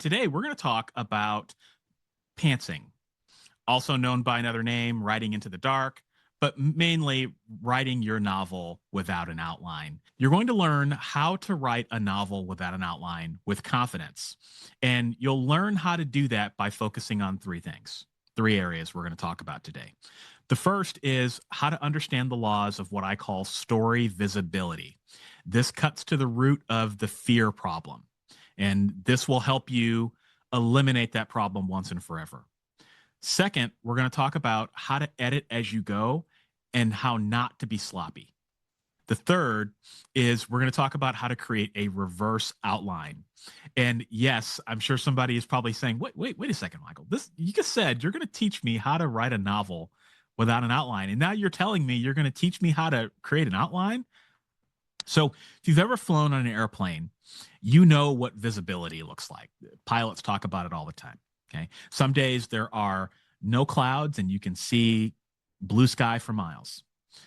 Today, we're going to talk about pantsing, also known by another name, writing into the dark, but mainly writing your novel without an outline. You're going to learn how to write a novel without an outline with confidence. And you'll learn how to do that by focusing on three things, three areas we're going to talk about today. The first is how to understand the laws of what I call story visibility. This cuts to the root of the fear problem, and this will help you eliminate that problem once and forever. Second, we're going to talk about how to edit as you go and how not to be sloppy. The third is we're going to talk about how to create a reverse outline. And yes, I'm sure somebody is probably saying, wait a second, Michael. This you just said you're going to teach me how to write a novel without an outline. And now you're telling me you're going to teach me how to create an outline? So if you've ever flown on an airplane, you know what visibility looks like. Pilots talk about it all the time. Okay. Some days there are no clouds and you can see blue sky for miles.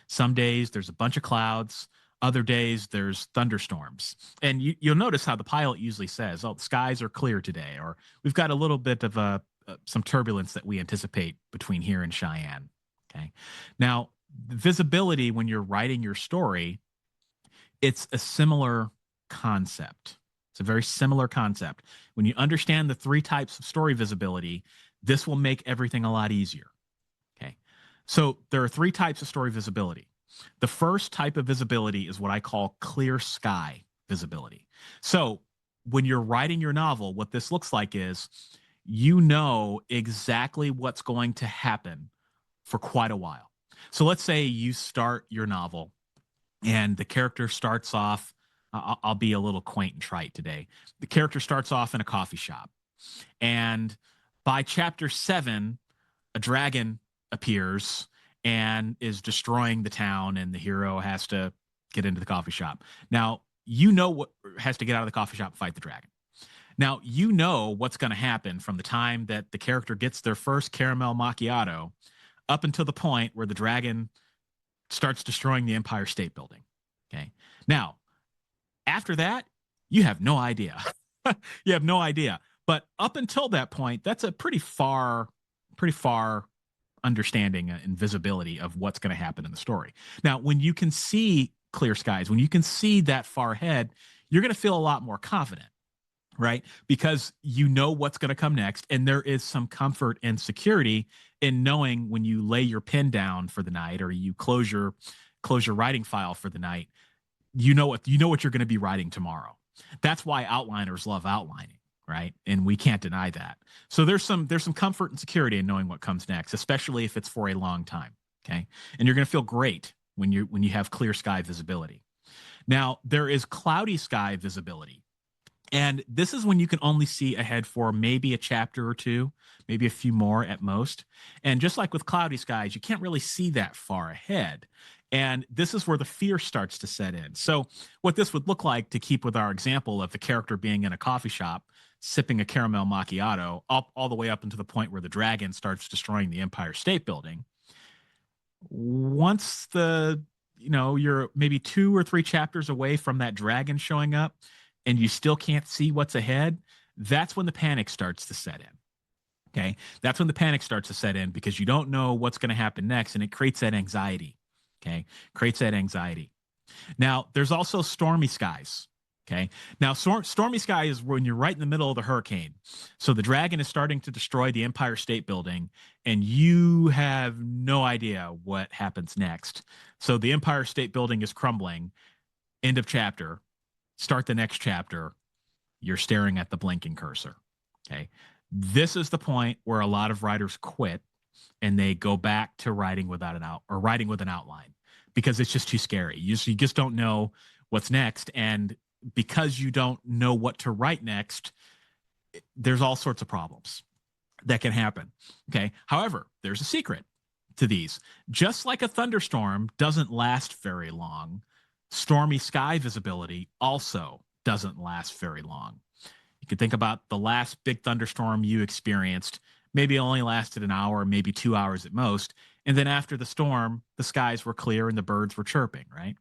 Some days there's a bunch of clouds. Other days there's thunderstorms. And you'll notice how the pilot usually says, oh, the skies are clear today, or we've got a little bit of some turbulence that we anticipate between here and Cheyenne. Okay. Now, visibility when you're writing your story, it's a similar concept. It's a very similar concept. When you understand the three types of story visibility, this will make everything a lot easier. Okay. So there are three types of story visibility. The first type of visibility is what I call clear sky visibility. So when you're writing your novel, what this looks like is you know exactly what's going to happen for quite a while. So let's say you start your novel and the character starts off. I'll be a little quaint and trite today. The character starts off in a coffee shop, and by chapter 7, a dragon appears and is destroying the town, and the hero has to get into the coffee shop. Now, you know what has to get out of the coffee shop and fight the dragon. Now, you know what's going to happen from the time that the character gets their first caramel macchiato up until the point where the dragon starts destroying the Empire State Building. Okay. Now, after that, you have no idea. You have no idea. But up until that point, that's a pretty far understanding and visibility of what's going to happen in the story. Now, when you can see clear skies, when you can see that far ahead, you're going to feel a lot more confident, right? Because you know what's going to come next. And there is some comfort and security in knowing when you lay your pen down for the night or you close your writing file for the night, you know what you're going to be writing tomorrow. That's why outliners love outlining, right? And we can't deny that. So there's some comfort and security in knowing what comes next, especially if it's for a long time. Okay. And you're going to feel great when you have clear sky visibility. Now, there is cloudy sky visibility. And this is when you can only see ahead for maybe a chapter or two, maybe a few more at most. And just like with cloudy skies, you can't really see that far ahead. And this is where the fear starts to set in. So what this would look like, to keep with our example of the character being in a coffee shop, sipping a caramel macchiato, all the way up into the point where the dragon starts destroying the Empire State Building. Once you're maybe 2 or 3 chapters away from that dragon showing up and you still can't see what's ahead, that's when the panic starts to set in. Okay. That's when the panic starts to set in because you don't know what's going to happen next, and it creates that anxiety. Okay. Creates that anxiety. Now, there's also stormy skies. Okay. Now, stormy sky is when you're right in the middle of the hurricane. So the dragon is starting to destroy the Empire State Building, and you have no idea what happens next. So the Empire State Building is crumbling. End of chapter. Start the next chapter. You're staring at the blinking cursor. Okay. This is the point where a lot of writers quit and they go back to writing without writing with an outline because it's just too scary. You just don't know what's next. And because you don't know what to write next, there's all sorts of problems that can happen. Okay. However, there's a secret to these. Just like a thunderstorm doesn't last very long, stormy sky visibility also doesn't last very long. You can think about the last big thunderstorm you experienced. Maybe it only lasted an hour, maybe 2 hours at most. And then after the storm, the skies were clear and the birds were chirping, right?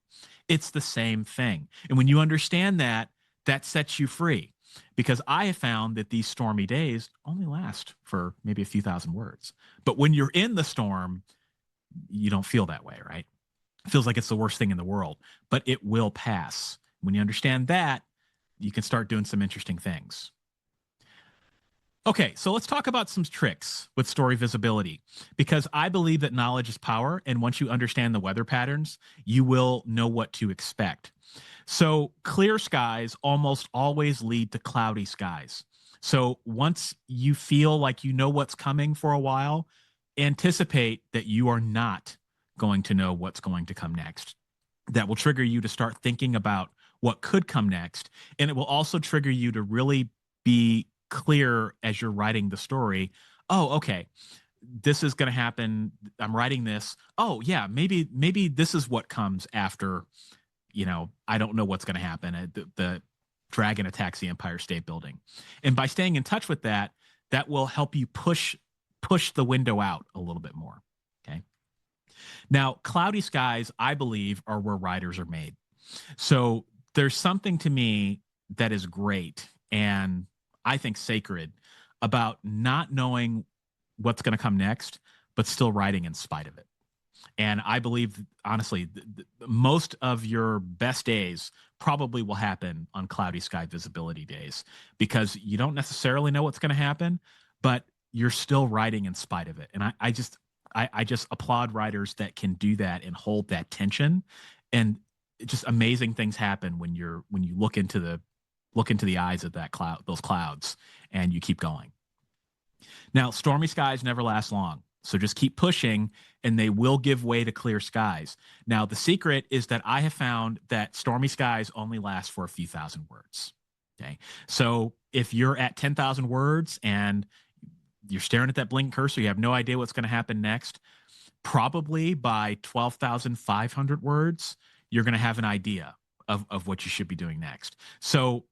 It's the same thing. And when you understand that, that sets you free. because I have found that these stormy days only last for maybe a few thousand words. But when you're in the storm, you don't feel that way, right? It feels like it's the worst thing in the world, but it will pass. When you understand that, you can start doing some interesting things. Okay, so let's talk about some tricks with story visibility because I believe that knowledge is power. And once you understand the weather patterns, you will know what to expect. So clear skies almost always lead to cloudy skies. So once you feel like you know what's coming for a while, anticipate that you are not going to know what's going to come next. That will trigger you to start thinking about what could come next. And it will also trigger you to really be clear as you're writing the story. Oh, okay, this is going to happen. I'm writing this. Oh, yeah, maybe this is what comes after. I don't know what's going to happen. The dragon attacks the Empire State Building, and by staying in touch with that, that will help you push the window out a little bit more. Okay. Now, cloudy skies, I believe, are where writers are made. So there's something to me that is great and I think sacred about not knowing what's going to come next, but still writing in spite of it. And I believe, honestly, most of your best days probably will happen on cloudy sky visibility days because you don't necessarily know what's going to happen, but you're still writing in spite of it. And I just applaud writers that can do that and hold that tension. And just amazing things happen when you look into the eyes of those clouds, and you keep going. Now, stormy skies never last long. So just keep pushing and they will give way to clear skies. Now, the secret is that I have found that stormy skies only last for a few thousand words. Okay. So if you're at 10,000 words and you're staring at that blinking cursor, you have no idea what's going to happen next, probably by 12,500 words, you're going to have an idea of what you should be doing next. So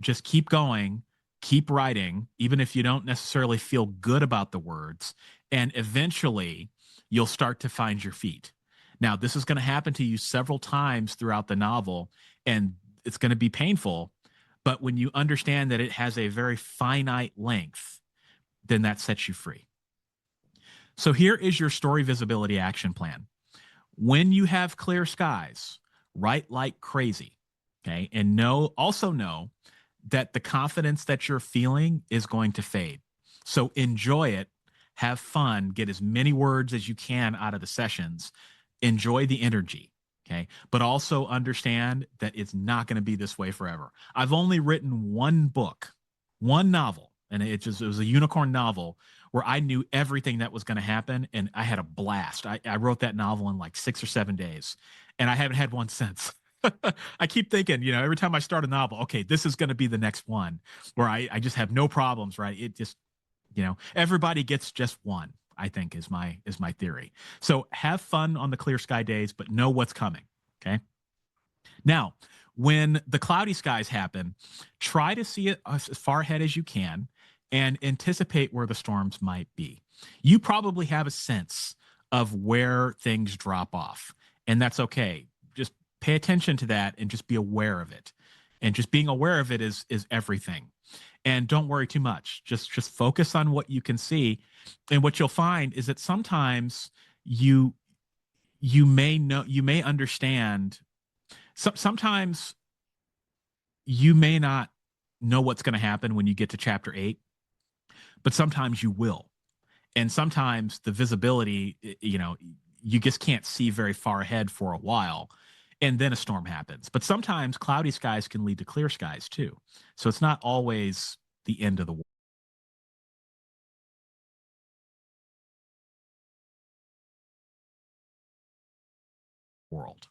just keep going, keep writing, even if you don't necessarily feel good about the words. And eventually you'll start to find your feet. Now, this is going to happen to you several times throughout the novel, and it's going to be painful. But when you understand that it has a very finite length, then that sets you free. So here is your story visibility action plan. When you have clear skies, write like crazy. Okay. And also know that the confidence that you're feeling is going to fade. So enjoy it, have fun, get as many words as you can out of the sessions, enjoy the energy. Okay. But also understand that it's not going to be this way forever. I've only written one novel, and it was a unicorn novel where I knew everything that was going to happen, and I had a blast. I wrote that novel in like 6 or 7 days, and I haven't had one since. I keep thinking, every time I start a novel, okay, this is going to be the next one where I just have no problems, right? It just, everybody gets just one, I think is my theory. So have fun on the clear sky days, but know what's coming. Okay. Now, when the cloudy skies happen, try to see it as far ahead as you can and anticipate where the storms might be. You probably have a sense of where things drop off, and that's okay. Just pay attention to that and just be aware of it. And just being aware of it is everything. And don't worry too much. Just focus on what you can see. And what you'll find is that sometimes you may understand. Sometimes you may not know what's going to happen when you get to chapter 8, but sometimes you will. And sometimes the visibility, you just can't see very far ahead for a while, and then a storm happens. But sometimes cloudy skies can lead to clear skies too. So it's not always the end of the world.